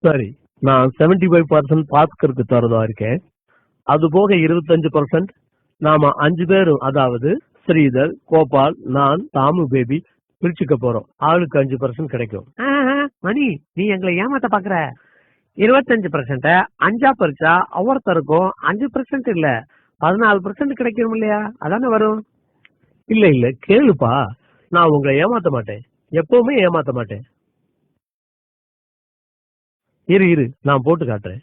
சரி, நான் 75% பாஸ்கருக்கு தரதா இருக்கேன். அது போக 25% நாம 5 பேரும், அதாவது ஸ்ரீதர், கோபால், நான், தாமு பேபி பிரிச்சுக்க போறோம். ஆளுக்கு 5% கிடைக்கும். மணி, நீ எங்களை ஏமாத்த பாக்குற. 25% 5ஆ பறிச்சா ஒவ்வொருத்தருக்கும் 5% இல்ல 14% கிடைக்கும் இல்லையா? அதானே வரும். இல்ல இல்ல, கேளுப்பா, நான் உங்களை ஏமாத்த மாட்டேன், எப்பவுமே ஏமாத்த மாட்டேன். இரு நான் போட்டு காட்டுறேன்.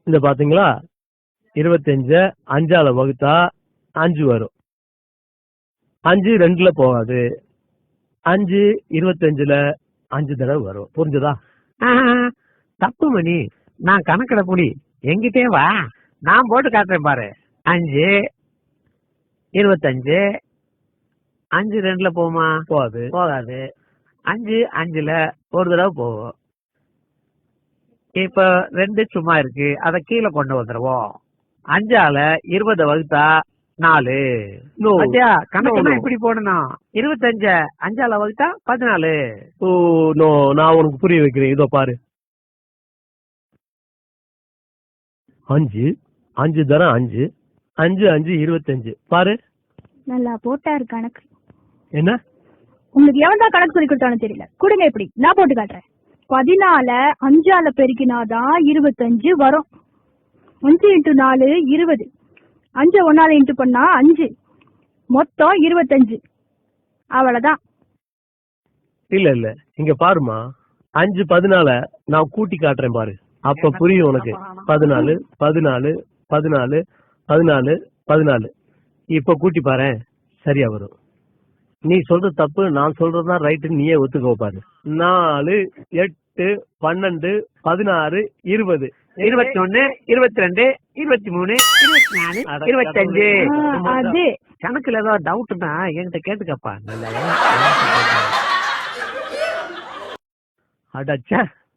இந்த பாத்தீங்களா, 25 5ஆல வகுத்தா 5 வரும். 5 2ல போகாது. 5 25ல 5 தடவை வரும். புரிஞ்சுதா? தப்பு மணி, நான் கணக்கிட புலி, எங்கிட்டே வா, நான் போட்டு காட்டுறேன் பாரு. 5 25 5 2ல போகுமா? போகாது. 5 5ல ஒரு தடவை போகும். இப்ப 2 சும்மா இருக்கு, அத கீழே கொண்டு வந்துருவோம். 5ஆல 20 வகுத்தா 4. கணக்கு இப்படி போடணும். 25 5ஆல வகுத்தா 14. ஓ நோ, நான் உனக்கு புரிய வைக்கிறேன். இதோ பாரு, 5 5 தரம் 5 5 5 25. பாரு, நல்லா போட்டாரு கணக்கு. என்ன உங்களுக்கு எவன் தான் கணக்கு சொல்லி கொடுத்தானு தெரியல. கொடுங்க, இப்படி நான் போட்டு காட்டுறேன். 14 5ஆல பெருக்கினாதான் 25 வரும். 5 × 4 20. 5 1ஆல இன்ட்டு பண்ணா 5, மொத்தம் 25. அவ்வளவுதான். இல்ல இல்ல, இங்க பாருமா, 5 14 நான் கூட்டி காட்டுறேன் பாரு, அப்ப புரியும் உனக்கு. 14 14 14 14 14. இப்ப கூட்டி பாரு, சரியா வரும். நீ சொல்றது தப்பு, நான் சொல்றதுதான் ரைட்டு, நீயே ஒத்துக்கோ பாரு. 4 8 12 16 20 21 22 23 24 25. அது கணக்குல ஏதாவது டவுட்னா என்கிட்ட கேட்டுக்கப்பா. அடச்சா,